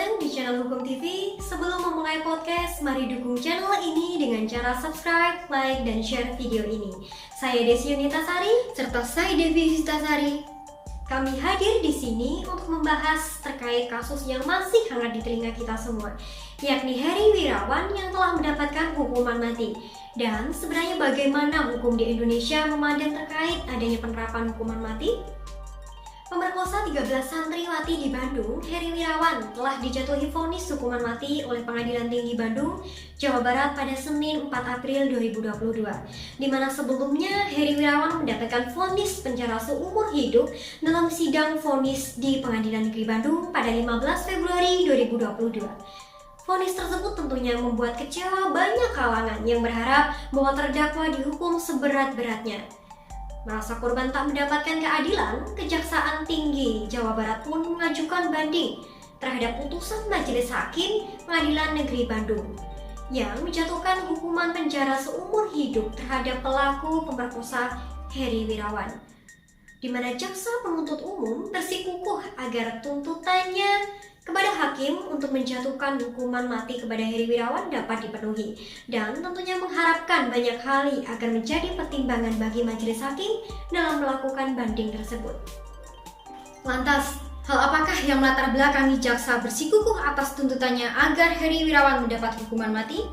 datang di channel Hukum TV. Sebelum memulai podcast, mari dukung channel ini dengan cara subscribe, like, dan share video ini. Saya Desi Yunitasari, serta saya Devi Yunitasari. Kami hadir di sini untuk membahas terkait kasus yang masih hangat di telinga kita semua, yakni Heri Wirawan yang telah mendapatkan hukuman mati. Dan sebenarnya bagaimana hukum di Indonesia memandang terkait adanya penerapan hukuman mati? Pemerkosa 13 santriwati di Bandung, Heri Wirawan telah dijatuhi vonis hukuman mati oleh Pengadilan Tinggi Bandung, Jawa Barat pada Senin 4 April 2022. Di mana sebelumnya Heri Wirawan mendapatkan vonis penjara seumur hidup dalam sidang vonis di Pengadilan Negeri Bandung pada 15 Februari 2022. Vonis tersebut tentunya membuat kecewa banyak kalangan yang berharap bahwa terdakwa dihukum seberat-beratnya. Merasa korban tak mendapatkan keadilan, Kejaksaan Tinggi Jawa Barat pun mengajukan banding terhadap putusan Majelis Hakim Pengadilan Negeri Bandung yang menjatuhkan hukuman penjara seumur hidup terhadap pelaku pemerkosa Heri Wirawan, di mana jaksa penuntut umum bersikukuh agar tuntutannya kepada hakim untuk menjatuhkan hukuman mati kepada Heri Wirawan dapat dipenuhi, dan tentunya mengharapkan banyak hal agar menjadi pertimbangan bagi majelis hakim dalam melakukan banding tersebut. Lantas, hal apakah yang melatar belakangi jaksa bersikukuh atas tuntutannya agar Heri Wirawan mendapat hukuman mati?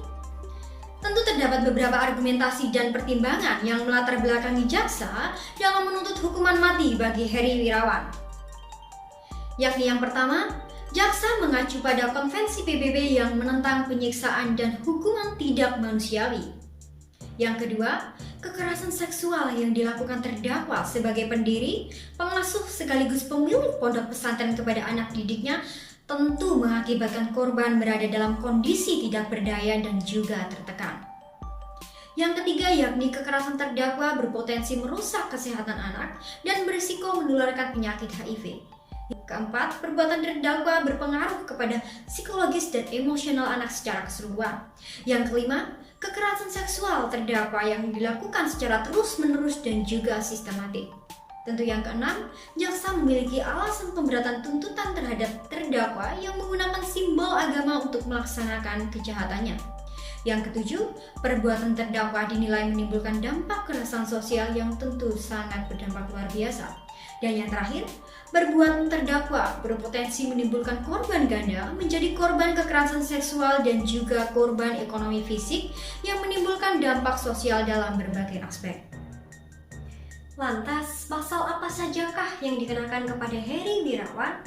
Tentu terdapat beberapa argumentasi dan pertimbangan yang melatar belakangi jaksa dalam menuntut hukuman mati bagi Heri Wirawan. Yakni yang pertama, jaksa mengacu pada konvensi PBB yang menentang penyiksaan dan hukuman tidak manusiawi. Yang kedua, kekerasan seksual yang dilakukan terdakwa sebagai pendiri, pengasuh sekaligus pemilik pondok pesantren kepada anak didiknya tentu mengakibatkan korban berada dalam kondisi tidak berdaya dan juga tertekan. Yang ketiga, yakni kekerasan terdakwa berpotensi merusak kesehatan anak dan berisiko menularkan penyakit HIV. Keempat, perbuatan terdakwa berpengaruh kepada psikologis dan emosional anak secara keseluruhan. Yang kelima, kekerasan seksual terdakwa yang dilakukan secara terus-menerus dan juga sistematik. Tentu yang keenam, jaksa memiliki alasan pemberatan tuntutan terhadap terdakwa yang menggunakan simbol agama untuk melaksanakan kejahatannya. Yang ketujuh, perbuatan terdakwa dinilai menimbulkan dampak kekerasan sosial yang tentu sangat berdampak luar biasa. Dan yang terakhir, perbuatan terdakwa berpotensi menimbulkan korban ganda menjadi korban kekerasan seksual dan juga korban ekonomi fisik yang menimbulkan dampak sosial dalam berbagai aspek. Lantas, pasal apa sajakah yang dikenakan kepada Heri Wirawan?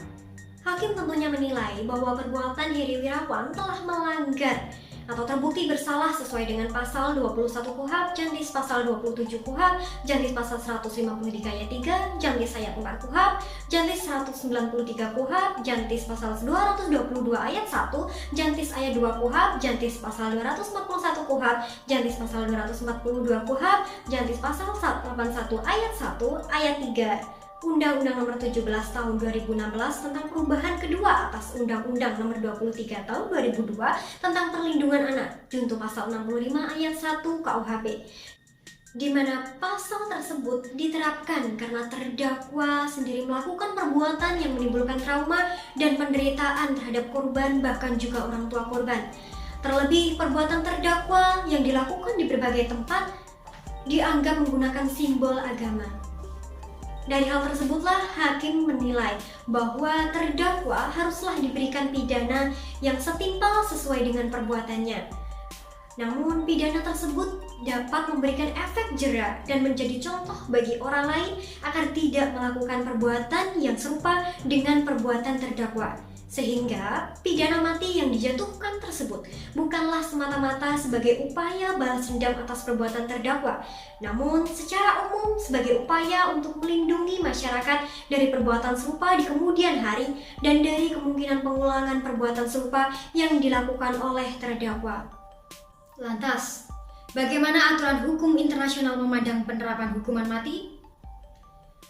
Hakim tentunya menilai bahwa perbuatan Heri Wirawan telah melanggar atau terbukti bersalah sesuai dengan pasal 21 KUHP, Jantis pasal 27 KUHP, Jantis pasal 153 ayat 3, Jantis ayat 4 KUHP, Jantis 193 KUHP, Jantis pasal 222 ayat 1, Jantis ayat 2 KUHP, Jantis pasal 241 KUHP, Jantis pasal 242 KUHP, Jantis pasal 181 ayat 1, ayat 3, Undang-Undang Nomor 17 Tahun 2016 tentang perubahan kedua atas Undang-Undang Nomor 23 Tahun 2002 tentang perlindungan anak, junto pasal 65 ayat 1 KUHP, di mana pasal tersebut diterapkan karena terdakwa sendiri melakukan perbuatan yang menimbulkan trauma dan penderitaan terhadap korban bahkan juga orang tua korban. Terlebih, perbuatan terdakwa yang dilakukan di berbagai tempat dianggap menggunakan simbol agama. Dari hal tersebutlah hakim menilai bahwa terdakwa haruslah diberikan pidana yang setimpal sesuai dengan perbuatannya. Namun pidana tersebut dapat memberikan efek jera dan menjadi contoh bagi orang lain agar tidak melakukan perbuatan yang serupa dengan perbuatan terdakwa. Sehingga pidana mati yang dijatuhkan tersebut bukanlah semata-mata sebagai upaya balas dendam atas perbuatan terdakwa, namun secara umum sebagai upaya untuk melindungi masyarakat dari perbuatan serupa di kemudian hari dan dari kemungkinan pengulangan perbuatan serupa yang dilakukan oleh terdakwa. Lantas, bagaimana aturan hukum internasional memandang penerapan hukuman mati?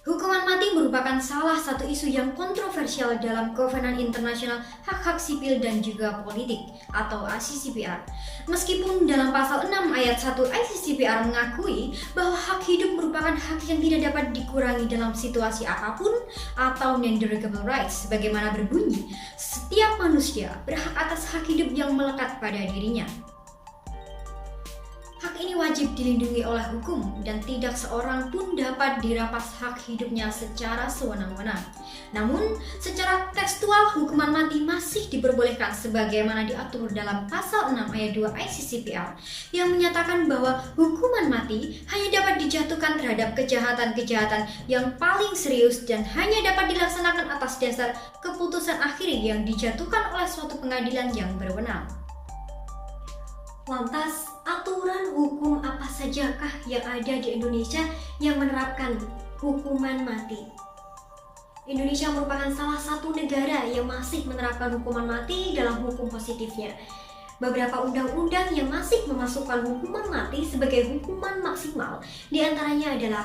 Hukuman mati merupakan salah satu isu yang kontroversial dalam Kovenan Internasional Hak-Hak Sipil dan juga Politik atau ICCPR. Meskipun dalam pasal 6 ayat 1 ICCPR mengakui bahwa hak hidup merupakan hak yang tidak dapat dikurangi dalam situasi apapun atau non-derogable rights, sebagaimana berbunyi, setiap manusia berhak atas hak hidup yang melekat pada dirinya. Hak ini wajib dilindungi oleh hukum dan tidak seorang pun dapat dirampas hak hidupnya secara sewenang-wenang. Namun, secara tekstual hukuman mati masih diperbolehkan sebagaimana diatur dalam pasal 6 ayat 2 ICCPR yang menyatakan bahwa hukuman mati hanya dapat dijatuhkan terhadap kejahatan-kejahatan yang paling serius dan hanya dapat dilaksanakan atas dasar keputusan akhir yang dijatuhkan oleh suatu pengadilan yang berwenang. Lantas, aturan hukum apa sajakah yang ada di Indonesia yang menerapkan hukuman mati? Indonesia merupakan salah satu negara yang masih menerapkan hukuman mati dalam hukum positifnya. Beberapa undang-undang yang masih memasukkan hukuman mati sebagai hukuman maksimal diantaranya adalah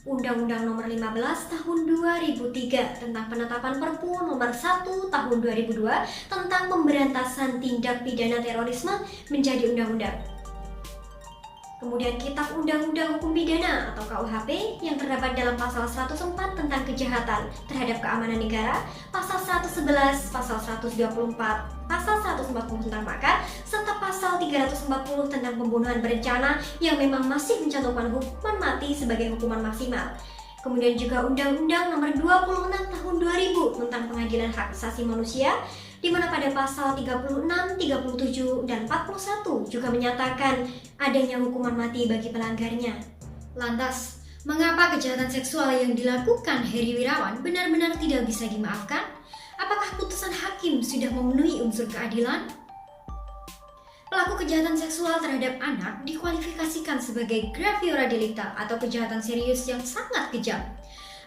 Undang-Undang Nomor 15 Tahun 2003 tentang penetapan Perpu Nomor 1 Tahun 2002 tentang pemberantasan tindak pidana terorisme menjadi undang-undang. Kemudian Kitab Undang-Undang Hukum Pidana atau KUHP yang terdapat dalam pasal 104 tentang kejahatan terhadap keamanan negara, pasal 111, pasal 124, pasal 140 tentang makar, serta pasal 340 tentang pembunuhan berencana yang memang masih mencantumkan hukuman mati sebagai hukuman maksimal. Kemudian juga Undang-Undang Nomor 26 Tahun 2000 tentang Pengadilan Hak Asasi Manusia, di mana pada pasal 36, 37, dan 41 juga menyatakan adanya hukuman mati bagi pelanggarnya. Lantas, mengapa kejahatan seksual yang dilakukan Heri Wirawan benar-benar tidak bisa dimaafkan? Apakah putusan hakim sudah memenuhi unsur keadilan? Pelaku kejahatan seksual terhadap anak dikualifikasikan sebagai graviora delicta atau kejahatan serius yang sangat kejam.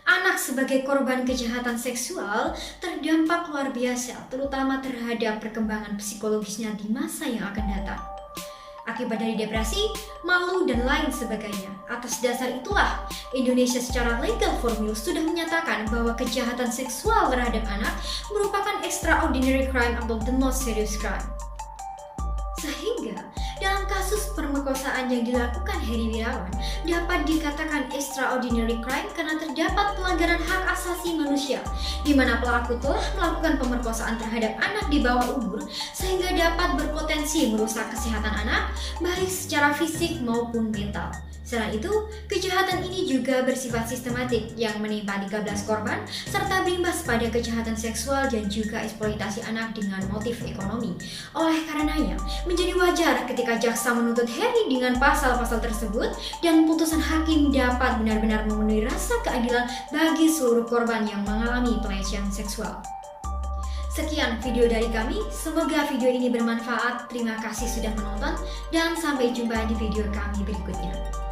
Anak sebagai korban kejahatan seksual terdampak luar biasa, terutama terhadap perkembangan psikologisnya di masa yang akan datang. Akibat dari depresi, malu, dan lain sebagainya. Atas dasar itulah, Indonesia secara legal formil sudah menyatakan bahwa kejahatan seksual terhadap anak merupakan extraordinary crime atau the most serious crime. Sehingga, dalam kasus permerkosaan yang dilakukan Heri Wirawan dapat dikatakan extraordinary crime karena terdapat pelanggaran hak asasi manusia, di mana pelaku telah melakukan pemerkosaan terhadap anak di bawah umur sehingga dapat berpotensi merusak kesehatan anak, baik secara fisik maupun mental. Selain itu, kejahatan ini juga bersifat sistematik yang menimpa 13 korban serta berimbas pada kejahatan seksual dan juga eksploitasi anak dengan motif ekonomi. Oleh karenanya, menjadi wajar ketika jaksa menuntut Heri dengan pasal-pasal tersebut dan putusan hakim dapat benar-benar memenuhi rasa keadilan bagi seluruh korban yang mengalami pelecehan seksual. Sekian video dari kami, semoga video ini bermanfaat. Terima kasih sudah menonton dan sampai jumpa di video kami berikutnya.